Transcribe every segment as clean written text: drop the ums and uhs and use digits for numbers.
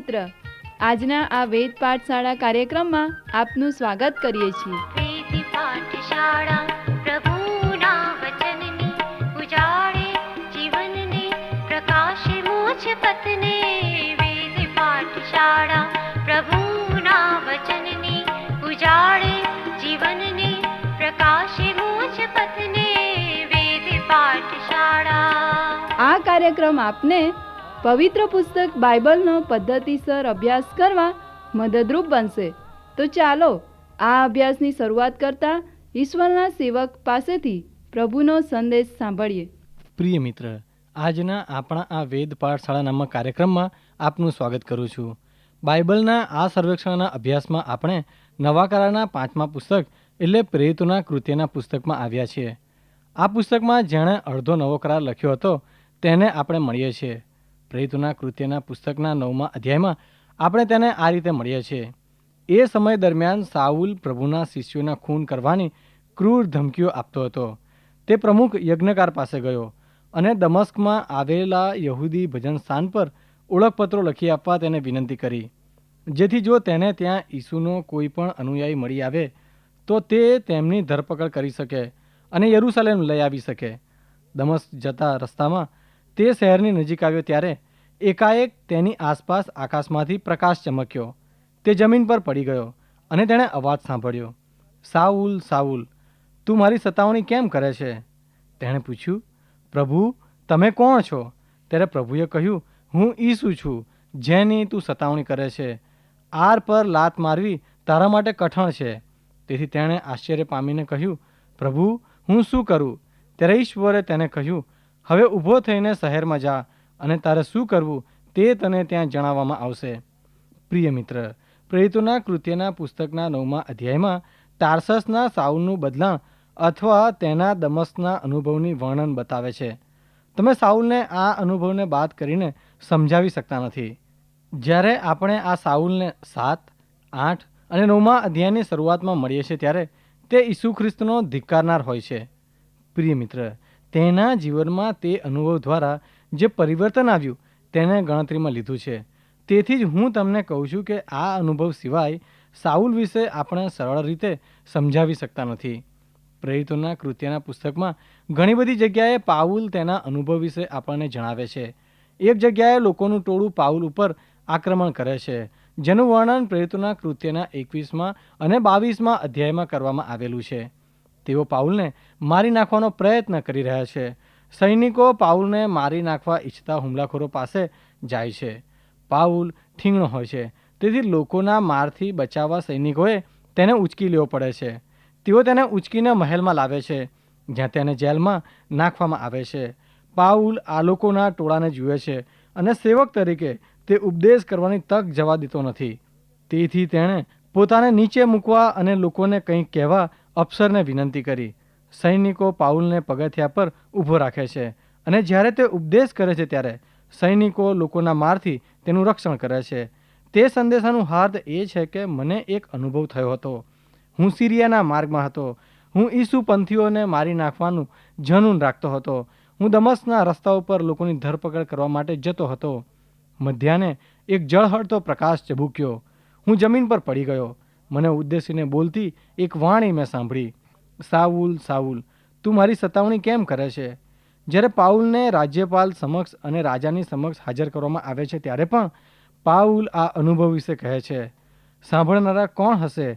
મિત્ર, આજના આ વેદ પાઠશાળા કાર્યક્રમમાં આપનું સ્વાગત કરીએ છીએ. વેદ પાઠશાળા પ્રભુના વચનને ઉજાળે જીવનને પ્રકાશે મોક્ષ પથને. વેદ પાઠશાળા પ્રભુના વચનને ઉજાળે જીવનને પ્રકાશે મોક્ષ પથને. વેદ પાઠશાળા. આ કાર્યક્રમ આપને પવિત્ર પુસ્તક બાઇબલનો પદ્ધતિસર અભ્યાસ કરવા મદદરૂપ બનશે. તો ચાલો આ અભ્યાસની શરૂઆત કરતા ઈશ્વરના સેવક પાસેથી પ્રભુનો સંદેશ સાંભળીએ. પ્રિય મિત્ર, આજના આપણા આ વેદ પાઠશાળા નામક કાર્યક્રમમાં આપનું સ્વાગત કરું છું. બાઇબલના આ સર્વેક્ષણના અભ્યાસમાં આપણે નવા કરારના 5મા પુસ્તક એટલે પ્રેરિતોના કૃત્યના પુસ્તકમાં આવ્યા છીએ. આ પુસ્તકમાં જેણે અડધો નવો કરાર લખ્યો હતો તેને આપણે મળીએ છીએ. પ્રેરિતોના કૃત્યના પુસ્તકના 9મા અધ્યાયમાં આપણે તેને આ રીતે મળીએ છીએ. એ સમય દરમિયાન સાઉલ પ્રભુના શિષ્યોના ખૂન કરવાની ક્રૂર ધમકીઓ આપતો હતો. તે પ્રમુખ યજ્ઞકાર પાસે ગયો અને દમસ્કમાં આવેલા યહૂદી ભજન સ્થાન પર ઓળખપત્રો લખી આપવા તેને વિનંતી કરી, જેથી જો તેને ત્યાં ઈસુનો કોઈ પણ અનુયાયી મળી આવે તો તે તેમની ધરપકડ કરી શકે અને યરૂશાલેમ લઈ આવી શકે. દમસ્ક જતા રસ્તામાં તે શહેરની નજીક આવ્યો ત્યારે એકાએક તેની આસપાસ આકાશમાંથી પ્રકાશ ચમક્યો. તે જમીન પર પડી ગયો અને તેણે અવાજ સાંભળ્યો, સાઉલ, સાઉલ, તું મારી સતાવણી કેમ કરે છે? તેણે પૂછ્યું, પ્રભુ, તમે કોણ છો? ત્યારે પ્રભુએ કહ્યું, હું ઈસુ છું, જેની તું સતાવણી કરે છે. આર પર લાત મારવી તારા માટે કઠણ છે. તેથી તેણે આશ્ચર્ય પામીને કહ્યું, પ્રભુ, હું શું કરું? ત્યારે ઈશ્વરે તેને કહ્યું, હવે ઊભો થઈને શહેરમાં જા અને તારે શું કરવું તે તને ત્યાં જણાવવામાં આવશે. પ્રિય મિત્ર, પ્રેરિતોના કૃત્યના પુસ્તકના 9મા અધ્યાયમાં ટાર્સસના સાઉલનું બદલાણ અથવા તેના દમસ્કના અનુભવની વર્ણન બતાવે છે. તમે સાઉલને આ અનુભવને બાદ કરીને સમજાવી શકતા નથી. જ્યારે આપણે આ સાઉલને 7, 8 અને 9મા અધ્યાયની શરૂઆતમાં મળીએ છીએ ત્યારે તે ઈસુ ખ્રિસ્તનો ધિક્કારનાર હોય છે. પ્રિય મિત્ર, તેના જીવનમાં તે અનુભવ દ્વારા જે પરિવર્તન આવ્યું તેને ગણતરીમાં લીધું છે. તેથી જ હું તમને કહું છું કે આ અનુભવ સિવાય સાઉલ વિશે આપણે સરળ રીતે સમજાવી શકતા નથી. પ્રેરિતોના કૃત્યના પુસ્તકમાં ઘણી બધી જગ્યાએ પાઉલ તેના અનુભવ વિશે આપણને જણાવે છે. એક જગ્યાએ લોકોનું ટોળું પાઉલ ઉપર આક્રમણ કરે છે, જેનું વર્ણન પ્રેરિતોના કૃત્યના 21મા અને 22મા અધ્યાયમાં કરવામાં આવેલું છે. તેઓ પાઉલને મારી નાખવાનો પ્રયત્ન કરી રહ્યા છે. સૈનિકો પાઉલને મારી નાખવા ઈચ્છતા હુમલાખોરો પાસે જાય છે. પાઉલ ઠીંગણો હોય છે, તેથી લોકોના મારથી બચાવવા સૈનિકોએ તેને ઉંચકી લેવો પડે છે. તેઓ તેને ઉંચકીને મહેલમાં લાવે છે, જ્યાં તેને જેલમાં નાખવામાં આવે છે. પાઉલ આ લોકોના ટોળાને જુએ છે અને સેવક તરીકે તે ઉપદેશ કરવાની તક જવા દેતો નથી. તેથી તેણે પોતાને નીચે મૂકવા અને લોકોને કંઈક કહેવા અફસરને વિનંતી કરી. સૈનિકો પાઉલને પગથિયા પર ઊભો રાખે છે અને જ્યારે તે ઉપદેશ કરે છે ત્યારે સૈનિકો લોકોના મારથી તેનું રક્ષણ કરે છે. તે સંદેશાનું હાર્દ એ છે કે મને એક અનુભવ થયો હતો. હું સિરિયાના માર્ગમાં હતો. હું ઈસુ પંથીઓને મારી નાખવાનું જનૂન રાખતો હતો. હું દમસ્કના રસ્તા ઉપર લોકોની ધરપકડ કરવા માટે જતો હતો. મધ્યાહ્ને એક ઝળહળતો પ્રકાશ ચબૂક્યો. હું જમીન પર પડી ગયો. મને ઉદ્દેશીને બોલતી એક વાણી મેં સાંભળી, સાઉલ, સાઉલ, તું મારી સતાવણી કેમ કરે છે? જ્યારે પાઉલને રાજ્યપાલ સમક્ષ અને રાજાની સમક્ષ હાજર કરવામાં આવે છે ત્યારે પણ પાઉલ આ અનુભવ વિશે કહે છે. સાંભળનારા કોણ હશે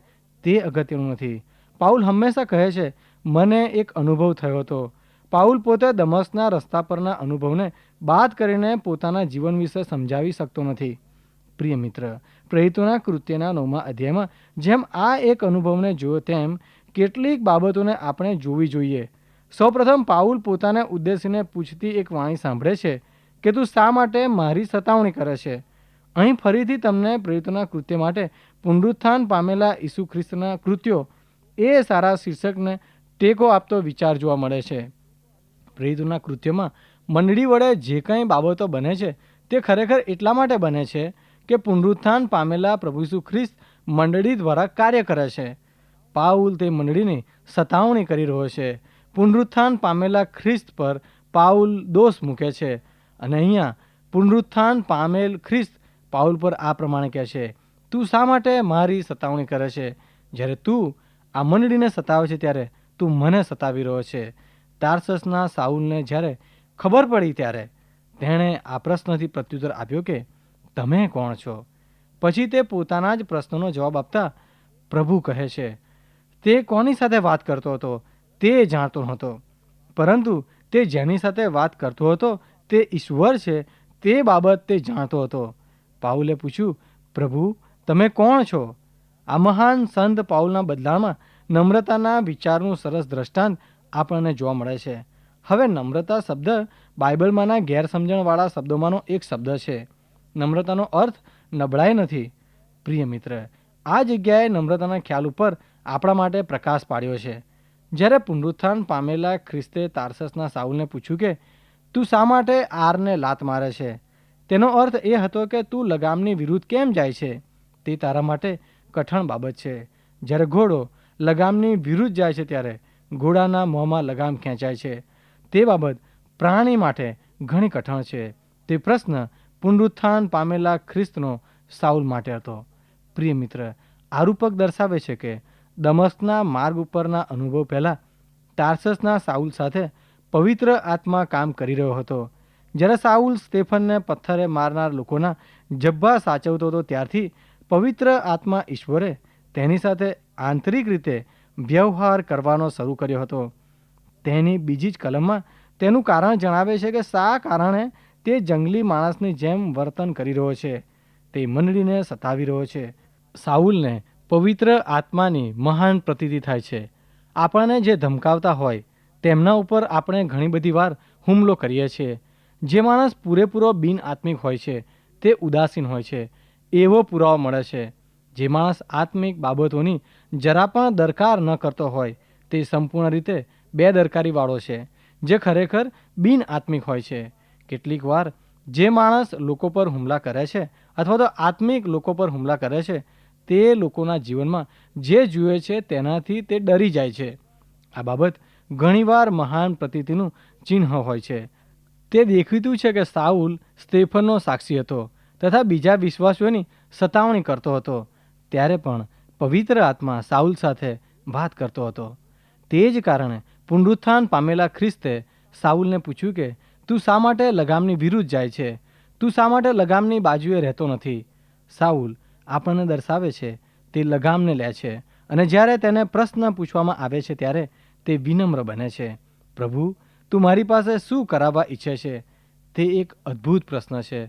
તે અગત્યનું નથી. પાઉલ હંમેશા કહે છે, મને એક અનુભવ થયો હતો. પાઉલ પોતે દમસ્કના રસ્તા પરના અનુભવને બાદ કરીને પોતાના જીવન વિશે સમજાવી શકતો નથી. પ્રિય મિત્ર, પ્રેરિતોના કૃત્યના 9મા અધ્યાયમાં જેમ આ એક અનુભવને જોયો તેમ કેટલીક બાબતોને આપણે જોવી જોઈએ. સૌપ્રથમ પાઉલ પોતાને ઉદ્દેશીને પૂછતી એક વાણી સાંભળે છે કે તું શા માટે મારી સતાવણી કરે છે? અહીં ફરીથી તમને પ્રેરિતોના કૃત્ય માટે પુનરુત્થાન પામેલા ઈસુ ખ્રિસ્તના કૃત્યો એ સારા શીર્ષકને ટેકો આપતો વિચાર જોવા મળે છે. પ્રેરિતોના કૃત્યોમાં મંડળી વડે જે કંઈ બાબતો બને છે તે ખરેખર એટલા માટે બને છે કે પુનરુત્થાન પામેલા પ્રભુ ઈસુ ખ્રિસ્ત મંડળી દ્વારા કાર્ય કરે છે. પાઉલ તે મંડળીની સતાવણી કરી રહ્યો છે. પુનરુત્થાન પામેલા ખ્રિસ્ત પર પાઉલ દોષ મૂકે છે અને અહીંયા પુનરુત્થાન પામેલ ખ્રિસ્ત પાઉલ પર આ પ્રમાણે કહે છે, તું શા માટે મારી સતાવણી કરે છે? જ્યારે તું આ મંડળીને સતાવે છે ત્યારે તું મને સતાવી રહ્યો છે. તાર્સસના સાઉલને જ્યારે ખબર પડી ત્યારે તેણે આ પ્રશ્નથી પ્રત્યુત્તર આપ્યો કે તમે કોણ છો? પછી તે પોતાના જ પ્રશ્નનો જવાબ આપતા પ્રભુ કહે છે. તે કોની સાથે વાત કરતો હતો તે જાણતો નહોતો, પરંતુ તે જેની સાથે વાત કરતો હતો તે ઈશ્વર છે તે બાબત તે જાણતો હતો. પાઉલે પૂછ્યું, પ્રભુ તમે કોણ છો? આ મહાન સંત પાઉલના બદલામાં નમ્રતાના વિચારનું સરસ દ્રષ્ટાંત આપણને જોવા મળે છે. હવે નમ્રતા શબ્દ બાઇબલમાંના ગેરસમજણવાળા શબ્દોમાંનો એક શબ્દ છે. નમ્રતાનો અર્થ નબળાઈ નથી. પ્રિય મિત્ર, આ જગ્યાએ નમ્રતાના ખ્યાલ ઉપર આપણા માટે પ્રકાશ પાડ્યો છે. જ્યારે પુનરુત્થાન પામેલા ખ્રિસ્તે તાર્સસના સાઉલને પૂછ્યું કે તું શા માટે આરને લાત મારે છે, તેનો અર્થ એ હતો કે તું લગામની વિરુદ્ધ કેમ જાય છે? તે તારા માટે કઠણ બાબત છે. જ્યારે ઘોડો લગામની વિરુદ્ધ જાય છે ત્યારે ઘોડાના મોંમાં લગામ ખેંચાય છે. તે બાબત પ્રાણી માટે ઘણી કઠણ છે. તે પ્રશ્ન પુનરુત્થાન પામેલા ખ્રિસ્તનો સાઉલ માટે હતો. પ્રિય મિત્ર, આ રૂપક દર્શાવે છે કે દમસ્કના માર્ગ ઉપરના અનુભવ પહેલાં તાર્સસના સાઉલ સાથે પવિત્ર આત્મા કામ કરી રહ્યો હતો. જ્યારે સાઉલ સ્તેફનને પથ્થરે મારનાર લોકોના જબ્બા સાચવતો હતો ત્યારથી પવિત્ર આત્મા ઈશ્વરે તેની સાથે આંતરિક રીતે વ્યવહાર કરવાનો શરૂ કર્યો હતો. તેની બીજી જ કલમમાં તેનું કારણ જણાવે છે કે શા કારણે તે જંગલી માણસની જેમ વર્તન કરી રહ્યો છે. તે મંડળીને સતાવી રહ્યો છે. સાઉલને પવિત્ર આત્માની મહાન પ્રતીતિ થાય છે. આપણને જે ધમકાવતા હોય તેમના ઉપર આપણે ઘણી બધી વાર હુમલો કરીએ છીએ. જે માણસ પૂરેપૂરો બિન આત્મિક હોય છે તે ઉદાસીન હોય છે એવો પુરાવો મળે છે. જે માણસ આત્મિક બાબતોની જરા પણ દરકાર ન કરતો હોય તે સંપૂર્ણ રીતે બેદરકારીવાળો છે, જે ખરેખર બિન આત્મિક હોય છે. કેટલીક વાર જે માણસ લોકો પર હુમલા કરે છે અથવા તો આત્મિક લોકો પર હુમલા કરે છે તે લોકોના જીવનમાં જે જુએ છે તેનાથી તે ડરી જાય છે. આ બાબત ઘણીવાર મહાન પ્રતીતિનું ચિહ્ન હોય છે. તે દેખીતું છે કે સાઉલ સ્તેફનનો સાક્ષી હતો તથા બીજા વિશ્વાસીઓની સતાવણી કરતો હતો. ત્યારે પણ પવિત્ર આત્મા સાઉલ સાથે વાત કરતો હતો. તે જ કારણે પુનરુત્થાન પામેલા ખ્રિસ્તે સાઉલને પૂછ્યું કે તું શા માટે લગામની વિરુદ્ધ જાય છે? તું શા માટે લગામની બાજુએ રહેતો નથી? સાઉલ આપણને દર્શાવે છે તે લગામને લે છે અને જ્યારે તેને પ્રશ્ન પૂછવામાં આવે છે ત્યારે તે વિનમ્ર બને છે. પ્રભુ તું મારી પાસે શું કરાવવા ઈચ્છે છે? તે એક અદ્ભુત પ્રશ્ન છે.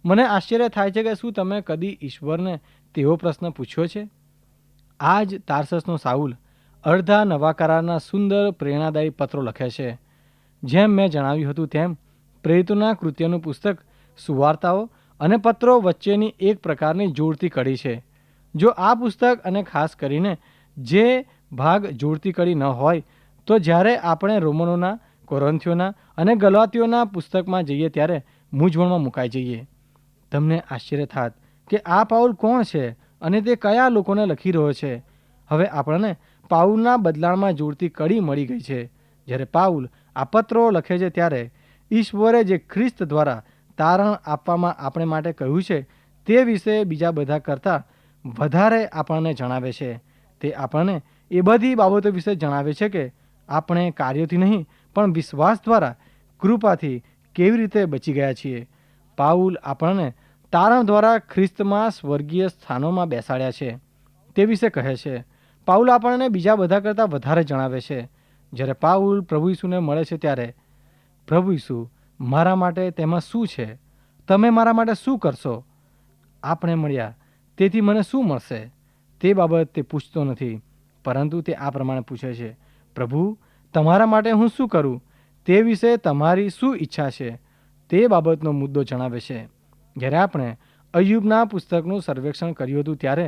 મને આશ્ચર્ય થાય છે કે શું તમે કદી ઈશ્વરને તેવો પ્રશ્ન પૂછ્યો છે? આ જ તાર્સસનો સાઉલ અડધા નવા કરારના સુંદર પ્રેરણાદાયી પત્રો લખે છે. જેમ મેં જણાવ્યું હતું તેમ પ્રેરિતોના કૃત્યનું પુસ્તક સુવાર્તાઓ અને પત્રો વચ્ચેની એક પ્રકારની જોડતી કડી છે. જો આ પુસ્તક અને ખાસ કરીને જે ભાગ જોડતી કડી ન હોય તો જ્યારે આપણે રોમનોના, કોરિન્થીયોના અને ગલાતીયોના પુસ્તકમાં જઈએ ત્યારે મૂંઝવણમાં મુકાઈ જઈએ. તમને આશ્ચર્ય થાત કે આ પાઉલ કોણ છે અને તે કયા લોકોને લખી રહ્યો છે. હવે આપણને પાઉલના બદલાણમાં જોડતી કડી મળી ગઈ છે. જ્યારે પાઉલ આ પત્રો લખે છે ત્યારે ઈશ્વરે જે ખ્રિસ્ત દ્વારા તારણ આપવામાં આપણે માટે કહ્યું છે તે વિશે બીજા બધા કરતાં વધારે આપણને જણાવે છે. તે આપણને એ બધી બાબતો વિશે જણાવે છે કે આપણે કાર્યોથી નહીં પણ વિશ્વાસ દ્વારા કૃપાથી કેવી રીતે બચી ગયા છીએ. પાઉલ આપણને તારણ દ્વારા ખ્રિસ્તમાં સ્વર્ગીય સ્થાનોમાં બેસાડ્યા છે તે વિશે કહે છે. પાઉલ આપણને બીજા બધા કરતાં વધારે જણાવે છે. જ્યારે પાઉલ પ્રભુ ઈસુને મળે છે ત્યારે પ્રભુ ઈસુ મારા માટે તેમાં શું છે? તમે મારા માટે શું કરશો? આપણે મળ્યા તેથી મને શું મળશે? તે બાબત તે પૂછતો નથી, પરંતુ તે આ પ્રમાણે પૂછે છે, પ્રભુ તમારા માટે હું શું કરું? તે વિશે તમારી શું ઈચ્છા છે? તે બાબતનો મુદ્દો જણાવે છે. જ્યારે આપણે અય્યુબના પુસ્તકનું સર્વેક્ષણ કર્યું હતું ત્યારે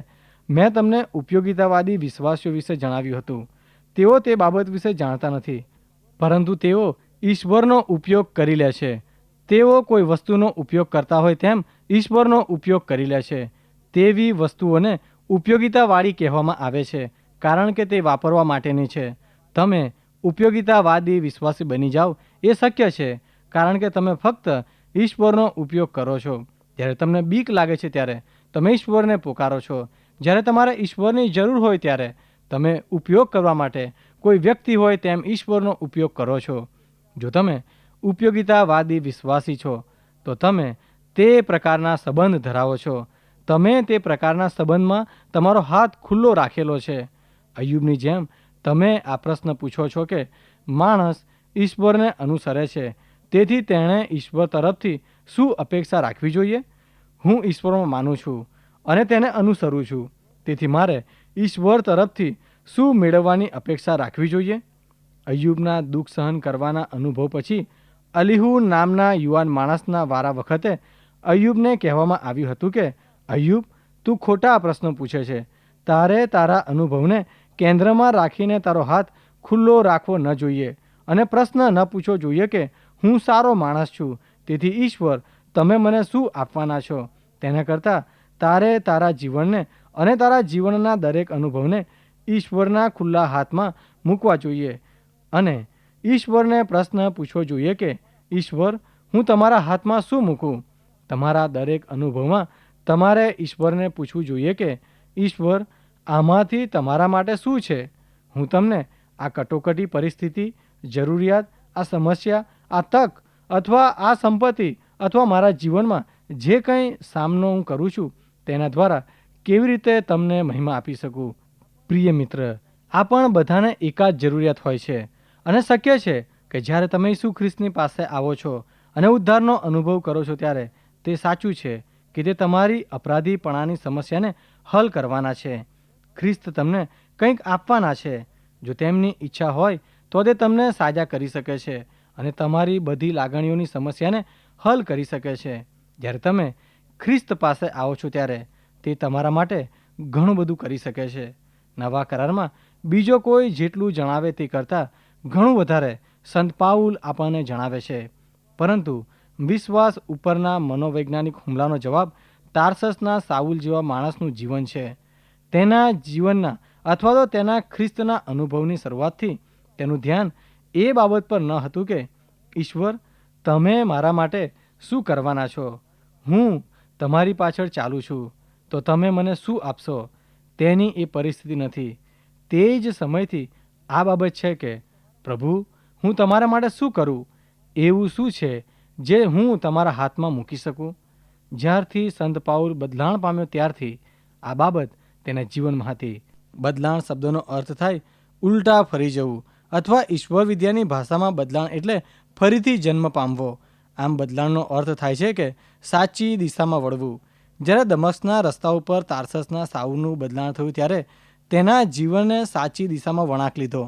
મેં તમને ઉપયોગિતાવાદી વિશ્વાસીઓ વિશે જણાવ્યું હતું. તેઓ તે બાબત વિશે જાણતા નથી, પરંતુ તેઓ ઈશ્વરનો ઉપયોગ કરી લે છે. તેઓ કોઈ વસ્તુનો ઉપયોગ કરતા હોય તેમ ઈશ્વરનો ઉપયોગ કરી લે છે. તેવી વસ્તુઓને ઉપયોગિતાવાળી કહેવામાં આવે છે કારણ કે તે વાપરવા માટેની છે. તમે ઉપયોગિતાવાદી વિશ્વાસી બની જાઓ એ શક્ય છે કારણ કે તમે ફક્ત ઈશ્વરનો ઉપયોગ કરો છો. જ્યારે તમને બીક લાગે છે ત્યારે તમે ઈશ્વરને પોકારો છો. જ્યારે તમારે ઈશ્વરની જરૂર હોય ત્યારે તમે ઉપયોગ કરવા માટે કોઈ વ્યક્તિ હોય તેમ ઈશ્વરનો ઉપયોગ કરો છો. જો તમે ઉપયોગિતાવાદી વિશ્વાસી છો તો તમે તે પ્રકારના સંબંધ ધરાવો છો. તમે તે પ્રકારના સંબંધમાં તમારો હાથ ખુલ્લો રાખેલો છે. અય્યુબની જેમ તમે આ પ્રશ્ન પૂછો છો કે માણસ ઈશ્વરને અનુસરે છે, તેથી તેણે ઈશ્વર તરફથી શું અપેક્ષા રાખવી જોઈએ? હું ઈશ્વરમાં માનું છું અને તેને અનુસરું છું, તેથી મારે ઈશ્વર તરફથી શું મેળવવાની અપેક્ષા રાખવી જોઈએ? અય્યુબના દુઃખ સહન કરવાના અનુભવ પછી અલીહુ નામના યુવાન માણસના વારા વખતે અય્યુબને કહેવામાં આવ્યું હતું કે અય્યુબ, તું ખોટા પ્રશ્નો પૂછે છે. તારે તારા અનુભવને કેન્દ્રમાં રાખીને તારો હાથ ખુલ્લો રાખવો ન જોઈએ અને પ્રશ્ન ન પૂછવો જોઈએ કે હું સારો માણસ છું, તેથી ઈશ્વર તમે મને શું આપવાના છો? તેના કરતાં તારે તારા જીવનને અને તારા જીવનના દરેક અનુભવને ઈશ્વરના ખુલ્લા હાથમાં મૂકવા જોઈએ અને ઈશ્વરને પ્રશ્ન પૂછવો જોઈએ કે ઈશ્વર, હું તમારા હાથમાં શું મૂકું? તમારા દરેક અનુભવમાં તમારે ઈશ્વરને પૂછવું જોઈએ કે ઈશ્વર, આમાંથી તમારા માટે શું છે? હું તમને આ કટોકટી પરિસ્થિતિ, જરૂરિયાત, આ સમસ્યા, આ તક અથવા આ સંપત્તિ અથવા મારા જીવનમાં જે કંઈ સામનો હું કરું છું તેના દ્વારા કેવી રીતે તમને મહિમા આપી શકું? પ્રિય મિત્ર, આ પણ બધાને એકાદ જરૂરિયાત હોય છે અને શક્ય છે કે જ્યારે તમે ઈસુ ખ્રિસ્તની પાસે આવો છો અને ઉદ્ધારનો અનુભવ કરો છો ત્યારે તે સાચું છે કે તે તમારી અપરાધીપણાની સમસ્યાને હલ કરવાના છે. ખ્રિસ્ત તમને કંઈક આપવાના છે. જો તેમની ઈચ્છા હોય તો તે તમને સાજા કરી શકે છે અને તમારી બધી લાગણીઓની સમસ્યાને હલ કરી શકે છે. જ્યારે તમે ખ્રિસ્ત પાસે આવો છો ત્યારે તે તમારા માટે ઘણું બધું કરી શકે છે. નવા કરારમાં બીજો કોઈ જેટલું જણાવે તે કરતાં ઘણું વધારે સંત પાઉલ આપણને જણાવે છે. પરંતુ વિશ્વાસ ઉપરના મનોવૈજ્ઞાનિક હુમલાનો જવાબ તાર્સસના સાઉલ જેવા માણસનું જીવન છે. તેના જીવનના અથવા તો તેના ખ્રિસ્તના અનુભવની શરૂઆતથી તેનું ધ્યાન એ બાબત પર ન હતું કે ઈશ્વર, તમે મારા માટે શું કરવાના છો? હું તમારી પાછળ ચાલું છું, તો તમે મને શું આપશો? તેની એ પરિસ્થિતિ નથી. તે જ સમયથી આ બાબત છે કે પ્રભુ, હું તમારા માટે શું કરું? એવું શું છે જે હું તમારા હાથમાં મૂકી શકું? જ્યારથી સંત પાઉલ બદલાણ પામ્યો ત્યારથી આ બાબત તેના જીવનમાં હતી. બદલાણ શબ્દનો અર્થ થાય ઉલટા ફરી જવું, અથવા ઈશ્વર વિદ્યાની ભાષામાં બદલાણ એટલે ફરીથી જન્મ પામવો. આમ બદલાણનો અર્થ થાય છે કે સાચી દિશામાં વળવું. જ્યારે દમસ્કના રસ્તા ઉપર તાર્સસના સાઉલનું બદલાણ થયું ત્યારે તેના જીવનને સાચી દિશામાં વળાંક લીધો.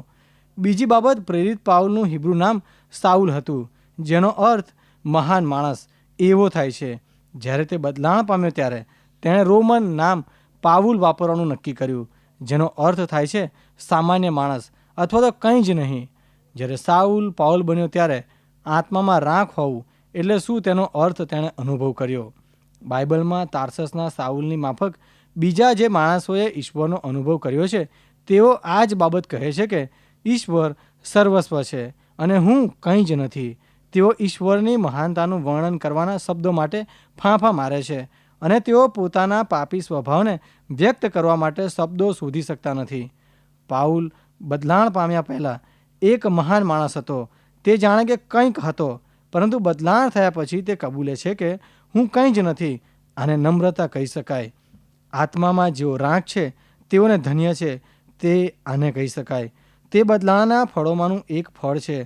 બીજી બાબત, પ્રેરિત પાઉલનું હિબ્રુ નામ સાઉલ હતું, જેનો અર્થ મહાન માણસ એવો થાય છે. જ્યારે તે બદલાણ પામ્યો ત્યારે તેણે રોમન નામ પાઉલ વાપરવાનું નક્કી કર્યું, જેનો અર્થ થાય છે સામાન્ય માણસ અથવા તો કંઈ જ નહીં. જ્યારે સાઉલ પાઉલ બન્યો ત્યારે આત્મામાં રાખ હોવું એટલે શું તેનો અર્થ તેણે અનુભવ કર્યો. બાઇબલમાં તાર્સસના સાઉલની માફક બીજા જે માણસોએ ઈશ્વરનો અનુભવ કર્યો છે તેઓ આ જ બાબત કહે છે કે ઈશ્વર સર્વસ્વ છે અને હું કંઈ જ નથી. તેઓ ઈશ્વરની મહાનતાનું વર્ણન કરવાના શબ્દો માટે ફાંફા મારે છે અને તેઓ પોતાના પાપી સ્વભાવને વ્યક્ત કરવા માટે શબ્દો શોધી શકતા નથી. પાઉલ બદલાણ પામ્યા પહેલાં એક મહાન માણસ હતો. તે જાણે કે કંઈક હતો, પરંતુ બદલાણ થયા પછી તે કબૂલે છે કે હું કંઈ જ નથી. આને નમ્રતા કહી શકાય. આત્મામાં જેઓ રાખ છે તેઓને ધન્ય છે, તે આને કહી શકાય. તે બદલાણના ફળોમાંનું એક ફળ છે.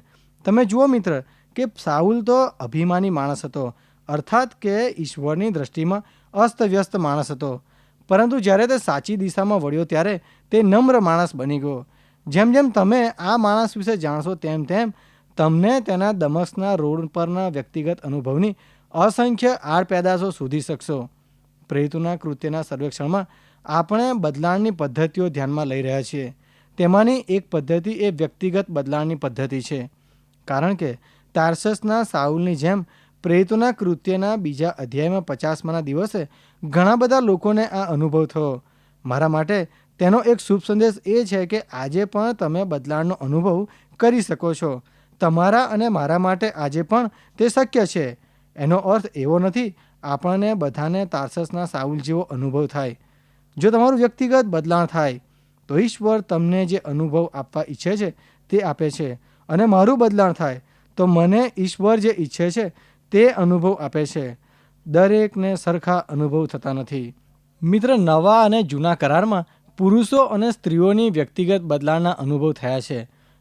તમે જુઓ મિત્ર કે સાઉલ તો અભિમાની માણસ હતો, અર્થાત કે ઈશ્વરની દ્રષ્ટિમાં અસ્તવ્યસ્ત માણસ હતો. પરંતુ જ્યારે તે સાચી દિશામાં વળ્યો ત્યારે તે નમ્ર માણસ બની ગયો. જેમ જેમ તમે આ માણસ વિશે જાણશો તેમ તેમ તમને તેના દમસ્કના રોડ પરના વ્યક્તિગત અનુભવની અસંખ્ય આડપેદાશો શોધી શકશો. પ્રેરિતોના કૃત્યના સર્વેક્ષણમાં આપણે બદલાણની પદ્ધતિઓ ધ્યાનમાં લઈ રહ્યા છીએ. તેમાંની એક પદ્ધતિ એ વ્યક્તિગત બદલાણની પદ્ધતિ છે. કારણ કે તાર્સસના સાઉલની જેમ પ્રેરિતોના કૃત્યના બીજા અધ્યાયમાં 50માના દિવસે ઘણા બધા લોકોને આ અનુભવ થયો. મારા માટે તેનો એક શુભ સંદેશ એ છે કે આજે પણ તમે બદલાણનો અનુભવ કરી શકો છો. તમારા અને મારા માટે આજે પણ તે શક્ય છે. એનો અર્થ એવો નથી આપણને બધાને તાર્સસના સાઉલ જેવો અનુભવ થાય. જો તમારું વ્યક્તિગત બદલાણ થાય તો ઈશ્વર તમને જે અનુભવ આપવા ઈચ્છે છે તે આપે છે, અને મારું બદલાણ થાય તો મને ઈશ્વર જે ઈચ્છે છે તે અનુભવ આપે છે. દરેકને સરખા અનુભવ થતા નથી. મિત્ર, નવા અને જૂના કરારમાં પુરુષો અને સ્ત્રીઓની વ્યક્તિગત બદલાણના અનુભવ થયા છે.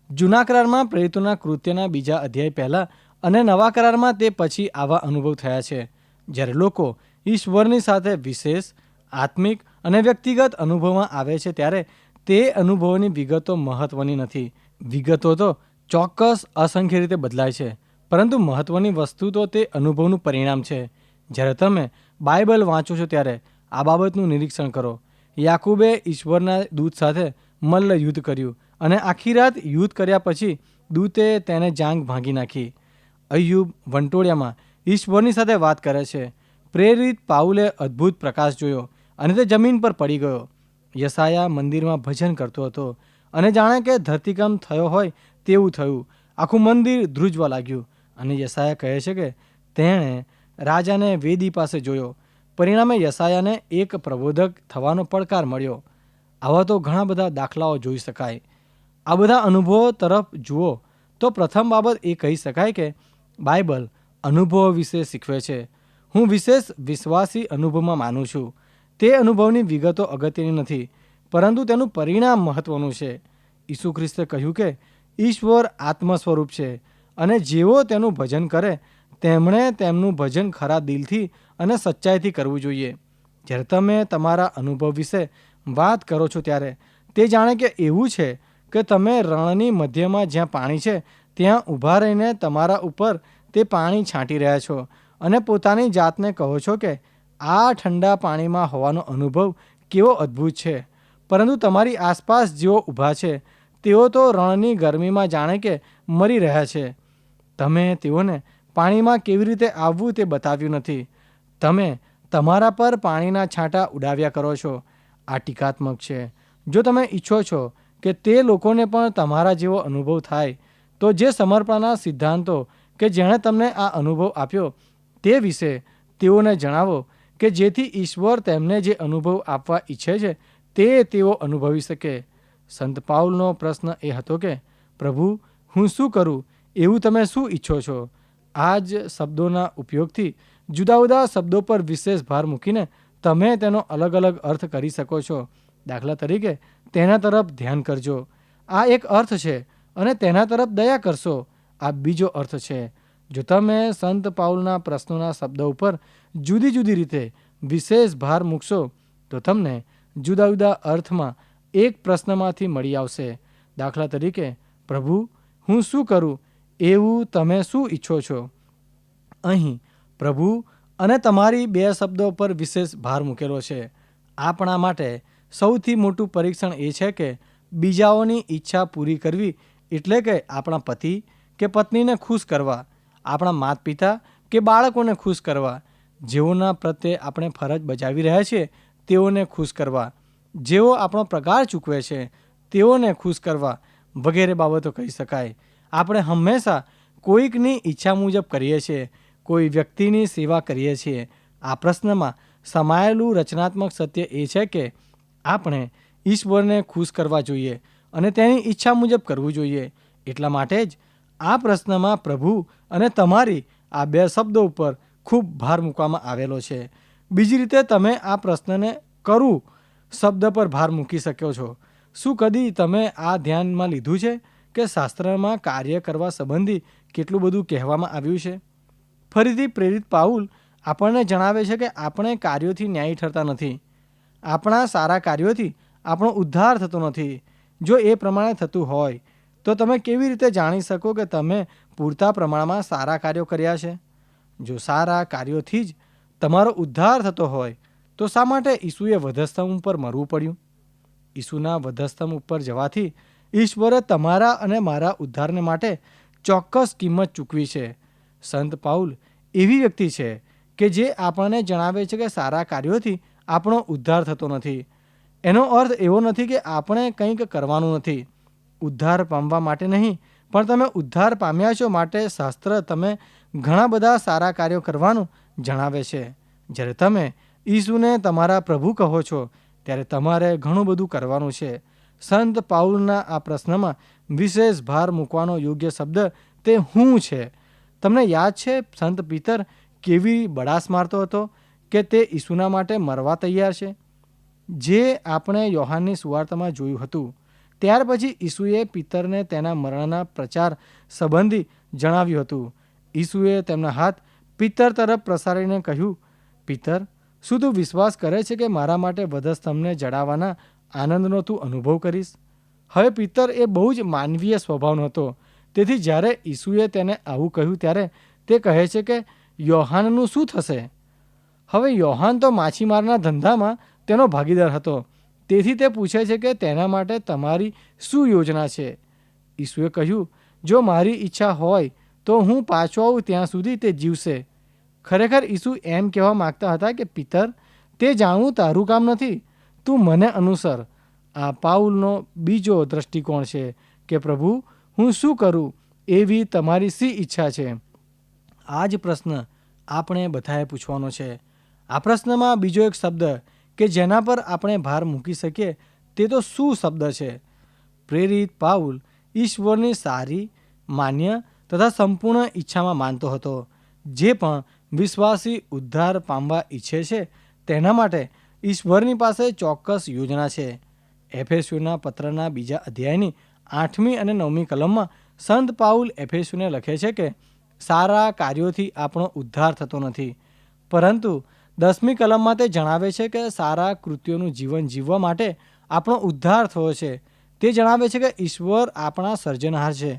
જૂના કરારમાં પ્રેરિતોના કૃત્યના 2 અધ્યાય પહેલાં અને નવા કરારમાં તે પછી આવા અનુભવ થયા છે. જ્યારે લોકો ઈશ્વરની સાથે વિશેષ, આત્મિક અને વ્યક્તિગત અનુભવમાં આવે છે ત્યારે તે અનુભવોની વિગતો મહત્ત્વની નથી. વિગતો તો ચોક્કસ અસંખ્ય રીતે બદલાય છે, પરંતુ મહત્ત્વની વસ્તુ તો તે અનુભવનું પરિણામ છે. જ્યારે તમે બાઇબલ વાંચો છો ત્યારે આ બાબતનું નિરીક્ષણ કરો. યાકૂબે ઈશ્વરના દૂત સાથે મલ્લ યુદ્ધ કર્યું અને આખી રાત યુદ્ધ કર્યા પછી દૂતે તેને જાંઘ ભાંગી નાખી. અય્યુબ વંટોળિયામાં ઈશ્વરની સાથે વાત કરે છે. પ્રેરિત પાઉલે અદ્ભુત પ્રકાશ જોયો અને તે જમીન પર પડી ગયો. યશાયા મંદિરમાં ભજન કરતો હતો અને જાણે કે ધરતીકંપ થયો હોય તેવું થયું. આખું મંદિર ધ્રુજવા લાગ્યું અને યશાયા કહે છે કે તેણે રાજાને વેદી પાસે જોયો. પરિણામે યશાયાને એક પ્રબોધક થવાનો પડકાર મળ્યો. આવા તો ઘણા બધા દાખલાઓ જોઈ શકાય. આ બધા અનુભવો તરફ જુઓ તો પ્રથમ બાબત એ કહી શકાય કે બાઇબલ અનુભવો વિશે શીખવે છે. હું વિશેષ વિશ્વાસી અનુભવમાં માનું છું. તે અનુભવની વિગતો અગત્યની નથી, પરંતુ તેનું પરિણામ મહત્ત્વનું છે. ઈસુ ખ્રિસ્તે કહ્યું કે ઈશ્વર આત્મ સ્વરૂપ છે અને જેઓ તેનું ભજન કરે તેમણે તેમનું ભજન ખરા દિલથી અને સચ્ચાઈથી કરવું જોઈએ. જ્યારે તમે તમારા અનુભવ વિશે વાત કરો છો ત્યારે તે જાણે કે એવું છે કે તમે રણની મધ્યમાં જ્યાં પાણી છે ત્યાં ઊભા રહીને તમારા ઉપર તે પાણી છાંટી રહ્યા છો અને પોતાની જાતને કહો છો કે આ ઠંડા પાણીમાં હોવાનો અનુભવ કેવો અદ્ભુત છે. પરંતુ તમારી આસપાસ જેઓ ઊભા છે તેઓ તો રણની ગરમીમાં જાણે કે મરી રહ્યા છે. તમે તેઓને પાણીમાં કેવી રીતે આવવું તે બતાવ્યું નથી. તમે તમારા પર પાણીના છાંટા ઉડાવ્યા કરો છો. આ ટીકાત્મક છે. જો તમે ઈચ્છો છો કે તે લોકોને પણ તમારા જેવો અનુભવ થાય તો જે સમર્પણના સિદ્ધાંતો કે જેણે તમને આ અનુભવ આપ્યો તે વિશે તેઓને જણાવો કે જેથી ઈશ્વર તેમને જે અનુભવ આપવા ઈચ્છે છે તે તેઓ અનુભવી શકે. સંત પાઉલનો પ્રશ્ન એ હતો કે પ્રભુ, હું શું કરું? એવું તમે શું ઈચ્છો છો? આ જ શબ્દોના ઉપયોગથી જુદા જુદા શબ્દો પર વિશેષ ભાર મૂકીને તમે તેનો અલગ અલગ અર્થ કરી શકો છો. દાખલા તરીકે તેના તરફ ધ્યાન કરજો, આ એક અર્થ છે, અને તેના તરફ દયા કરશો, આ બીજો અર્થ છે. જો તમે સંત પાઉલના પ્રશ્નોના શબ્દો ઉપર જુદી જુદી રીતે વિશેષ ભાર મૂકશો તો તમને જુદા જુદા અર્થમાં એક પ્રશ્નમાંથી મળી આવશે. દાખલા તરીકે, પ્રભુ, હું શું કરું? એવું તમે શું ઈચ્છો છો? અહીં પ્રભુ અને તમારી 2 શબ્દો પર વિશેષ ભાર મૂકેલો છે. આપણા માટે સૌથી મોટું પરીક્ષણ એ છે કે બીજાઓની ઈચ્છા પૂરી કરવી એટલે કે આપણા પતિ કે પત્નીને ખુશ કરવા, આપણા માતા પિતા કે બાળકોને ખુશ કરવા, જેઓના પ્રત્યે આપણે ફરજ બજાવી રહ્યા છીએ તેઓને ખુશ કરવા, જેઓ આપણો પગાર ચૂકવે છે તેઓને ખુશ કરવા વગેરે બાબતો કહી શકાય. આપણે હંમેશા કોઈકની ઈચ્છા મુજબ કરીએ છીએ, કોઈ વ્યક્તિની સેવા કરીએ છીએ. આ પ્રશ્નમાં સમાયેલું રચનાત્મક સત્ય એ છે કે આપણે ઈશ્વરને ખુશ કરવા જોઈએ અને તેની ઈચ્છા મુજબ કરવું જોઈએ. એટલા માટે જ આ પ્રશ્નમાં પ્રભુ અને તમારી આ 2 શબ્દો ઉપર ખૂબ ભાર મૂકવામાં આવેલો છે. બીજી રીતે તમે આ પ્રશ્નને કરું શબ્દ પર ભાર મૂકી શકો છો. શું કદી તમે આ ધ્યાનમાં લીધું છે કે શાસ્ત્રમાં કાર્ય કરવા સંબંધી કેટલું બધું કહેવામાં આવ્યું છે? ફરીથી પ્રેરિત પાઉલ આપણને જણાવે છે કે આપણે કાર્યોથી ન્યાયી ઠરતા નથી. આપણા સારા કાર્યોથી આપણો ઉદ્ધાર થતો નથી. જો એ પ્રમાણે થતું હોય તો તમે કેવી રીતે જાણી શકો કે તમે પૂરતા પ્રમાણમાં સારા કાર્યો કર્યા છે? જો સારા કાર્યોથી જ તમારો ઉદ્ધાર થતો હોય તો શા માટે ઈસુએ વધસ્તંભ ઉપર મરવું પડ્યું? ઈસુના વધસ્તંભ ઉપર જવાથી ઈશ્વરે તમારા અને મારા ઉદ્ધારને માટે ચોક્કસ કિંમત ચૂકવી છે. સંત પાઉલ એવી વ્યક્તિ છે કે જે આપણને જણાવે છે કે સારા કાર્યોથી આપણો ઉદ્ધાર થતો નથી. એનો અર્થ એવો નથી કે આપણે કંઈક કરવાનું નથી. ઉદ્ધાર પામવા માટે નહીં, પણ તમે ઉદ્ધાર પામ્યા છો માટે શાસ્ત્ર તમે ઘણા બધા સારા કાર્યો કરવાનું જણાવે છે. જ્યારે તમે ઈસુને તમારા પ્રભુ કહો છો ત્યારે તમારે ઘણું બધું કરવાનું છે. સંત પાઉલના આ પ્રશ્નમાં વિશેષ ભાર મૂકવાનો યોગ્ય શબ્દ તે હું છે. તમને યાદ છે સંત પિતર કેવી બડાસ મારતો હતો કે તે ઈસુના માટે મરવા તૈયાર છે, જે આપણે યોહાનની સુવાર્તામાં જોયું હતું. ત્યાર પછી ઈસુએ પિતરને તેના મરણના પ્રચાર સંબંધી જણાવ્યું હતું. ઈસુએ તેમના હાથ પિતર તરફ પ્રસારીને કહ્યું, પિતર, શું તું વિશ્વાસ કરે છે કે મારા માટે વધસ્તંભને જડાવવાના આનંદનો તું અનુભવ કરીશ? હવે પિતર એ બહુ જ માનવીય સ્વભાવનો હતો. તેથી જ્યારે ઈસુએ તેને આવું કહ્યું ત્યારે તે કહે છે કે યોહાનનું શું થશે? હવે યોહાન તો માછીમારના ધંધામાં તેનો ભાગીદાર હતો. તેથી તે પૂછે છે કે તેના માટે તમારી શું યોજના છે? ઈસુએ કહ્યું, જો મારી ઈચ્છા હોય તો હું પાછો આવું ત્યાં સુધી તે જીવશે. ખરેખર ઈસુ એમ કહેવા માગતા હતા કે પિતર, તે જાણવું તારું કામ નથી, તું મને અનુસર. આ પાઉલનો બીજો દ્રષ્ટિકોણ છે કે પ્રભુ, હું શું કરું એવી તમારી શી ઈચ્છા છે? આ જ પ્રશ્ન આપણે બધાએ પૂછવાનો છે. આ પ્રશ્નમાં બીજો એક શબ્દ કે જેના પર આપણે ભાર મૂકી શકીએ તે તો શું શબ્દ છે? પ્રેરિત પાઉલ ઈશ્વરની સારી, માન્ય તથા સંપૂર્ણ ઈચ્છામાં માનતો હતો. જે પણ વિશ્વાસી ઉદ્ધાર પામવા ઈચ્છે છે તેના માટે ઈશ્વરની પાસે ચોક્કસ યોજના છે. એફેસુના પત્રના 2 અધ્યાયની 8મી અને 9મી કલમમાં સંત પાઉલ એફેસુને લખે છે કે સારા કાર્યોથી આપણો ઉદ્ધાર થતો નથી, પરંતુ 10મી કલમમાં તે જણાવે છે કે સારા કૃત્યોનું જીવન જીવવા માટે આપણો ઉદ્ધાર થયો છે. તે જણાવે છે કે ઈશ્વર આપણા સર્જનહાર છે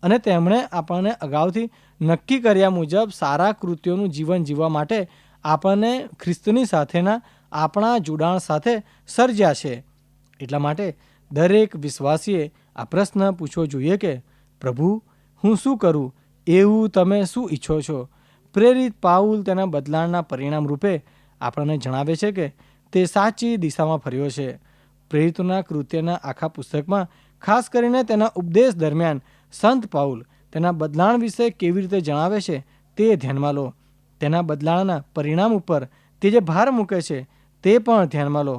અને તેમણે આપણને અગાઉથી નક્કી કર્યા મુજબ સારા કૃત્યોનું જીવન જીવવા માટે આપણને ખ્રિસ્તની સાથેના આપણા જોડાણ સાથે સર્જ્યા છે. એટલા માટે દરેક વિશ્વાસીએ આ પ્રશ્ન પૂછવો જોઈએ કે પ્રભુ, હું શું કરું એવું તમે શું ઈચ્છો છો? પ્રેરિત પાઉલ તેના બદલાણના પરિણામ રૂપે આપણને જણાવે છે કે તે સાચી દિશામાં ફર્યો છે. પ્રેરિતોના કૃત્યના આખા પુસ્તકમાં ખાસ કરીને તેના ઉપદેશ દરમિયાન સંત પાઉલ તેના બદલાણ વિશે કેવી રીતે જણાવે છે તે ધ્યાનમાં લો. તેના બદલાણના પરિણામ ઉપર તે જે ભાર મૂકે છે તે પણ ધ્યાનમાં લો.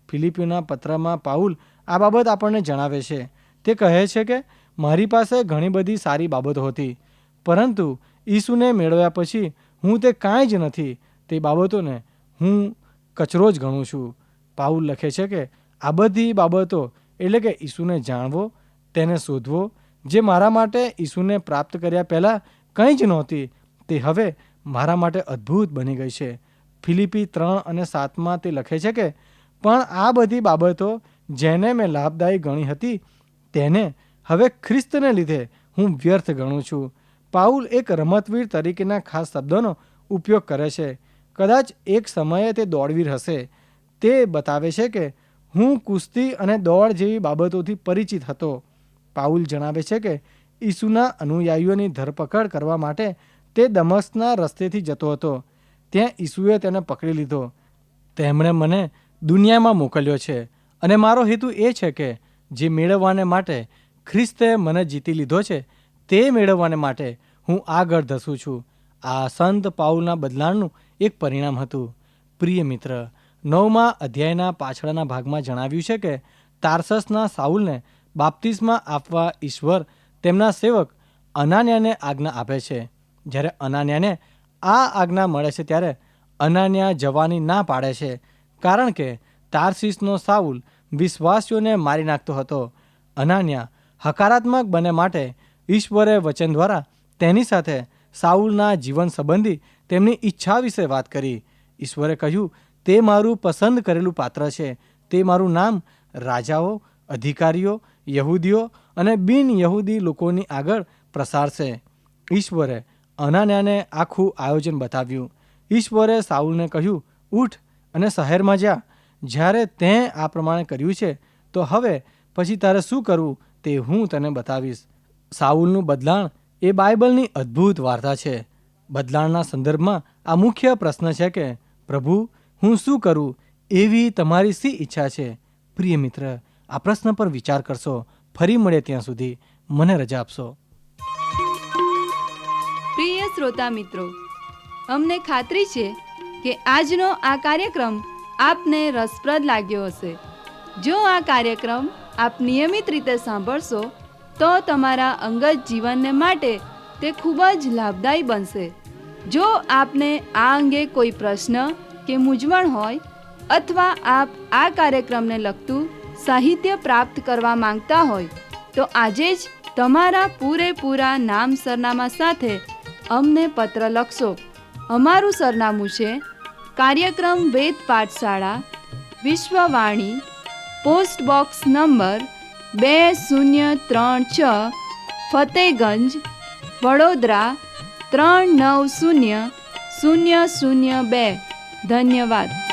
ફિલિપીના પત્રમાં પાઉલ આ બાબત આપણને જણાવે છે. તે કહે છે કે મારી પાસે ઘણી બધી સારી બાબતો હતી, પરંતુ ઈસુને મેળવ્યા પછી હું તે કાંઈ જ નથી. તે બાબતોને હું કચરો જ ગણું છું. પાઉલ લખે છે કે આ બધી બાબતો એટલે કે ઈસુને જાણવો, તેને શોધવો, જે મારા માટે ઈસુને પ્રાપ્ત કર્યા પહેલાં કંઈ જ નહોતી, તે હવે મારા માટે અદ્ભુત બની ગઈ છે. ફિલિપી 3 અને 7માં તે લખે છે કે પણ આ બધી બાબતો જેને મેં લાભદાયી ગણી હતી તેને હવે ખ્રિસ્તને લીધે હું વ્યર્થ ગણું છું. પાઉલ એક રમતવીર તરીકેના ખાસ શબ્દોનો ઉપયોગ કરે છે. કદાચ એક સમયે તે દોડવીર હશે. તે બતાવે છે કે હું કુસ્તી અને દોડ જેવી બાબતોથી પરિચિત હતો. પાઉલ જણાવે છે કે ઈસુના અનુયાયીઓની ધરપકડ કરવા માટે તે દમસ્કના રસ્તેથી જતો હતો. ત્યાં ઈસુએ તેને પકડી લીધો. તેમણે મને દુનિયામાં મોકલ્યો છે અને મારો હેતુ એ છે કે જે મેળવવાને માટે ખ્રિસ્તે મને જીતી લીધો છે તે મેળવવાને માટે હું આગળ ધસું છું. આ સંત પાઉલના બદલાણનું એક પરિણામ હતું. પ્રિય મિત્ર, 9મા અધ્યાયના પાછળના ભાગમાં જણાવ્યું છે કે તાર્સસના સાઉલને બાપ્તિસ્મા આપવા ઈશ્વર તેમના સેવક અનાન્યાને આજ્ઞા આપે છે. જ્યારે અનાન્યાને આ આજ્ઞા મળે છે ત્યારે અનાન્યા જવાની ના પાડે છે, કારણ કે તાર્સીસનો સાઉલ વિશ્વાસીઓને મારી નાખતો હતો. અનાન્યા હકારાત્મક બને માટે ઈશ્વરે વચન દ્વારા તેની સાથે સાઉલના જીવન સંબંધી તેમની ઈચ્છા વિશે વાત કરી. ઈશ્વરે કહ્યું, તે મારું પસંદ કરેલું પાત્ર છે. તે મારું નામ રાજાઓ, અધિકારીઓ, યહૂદીઓ અને બિન યહૂદી લોકોની આગળ પ્રસારશે. ઈશ્વરે અનાન્યાને આખું આયોજન બતાવ્યું. ઈશ્વરે સાઉલને કહ્યું, ઉઠ અને શહેરમાં જા. જ્યારે તેં આ પ્રમાણે કર્યું છે તો હવે પછી તારે શું કરવું તે હું તને બતાવીશ. સાઉલનું બદલાણ એ બાઇબલની અદ્ભુત વાર્તા છે. બદલાણના સંદર્ભમાં આ મુખ્ય પ્રશ્ન છે કે પ્રભુ, હું શું કરું એવી તમારી શી ઈચ્છા છે? પ્રિય મિત્ર, આ પ્રશ્ન પર વિચાર કરશો. ફરી મળે ત્યાં સુધી મને રજા આપશો. પ્રિય શ્રોતા મિત્રો, અમને ખાતરી છે કે આજનો આ કાર્યક્રમ આપને રસપ્રદ લાગ્યો હશે. જો આ કાર્યક્રમ આપ નિયમિત રીતે સાંભળશો તો તમારા અંગત જીવનને માટે તે ખૂબ જ લાભદાયી બનશે. જો આપને આ અંગે કોઈ પ્રશ્ન કે મૂંઝવણ હોય અથવા આપ આ કાર્યક્રમને લગતું સાહિત્ય પ્રાપ્ત કરવા માંગતા હોય તો આજે જ તમારા પૂરેપૂરા નામ સરનામા સાથે અમને પત્ર લખશો. અમારું સરનામું છે કાર્યક્રમ Ved Pathshala, Vishwavani, post box number 2036, Fatehganj, Vadodara 390002. ધન્યવાદ.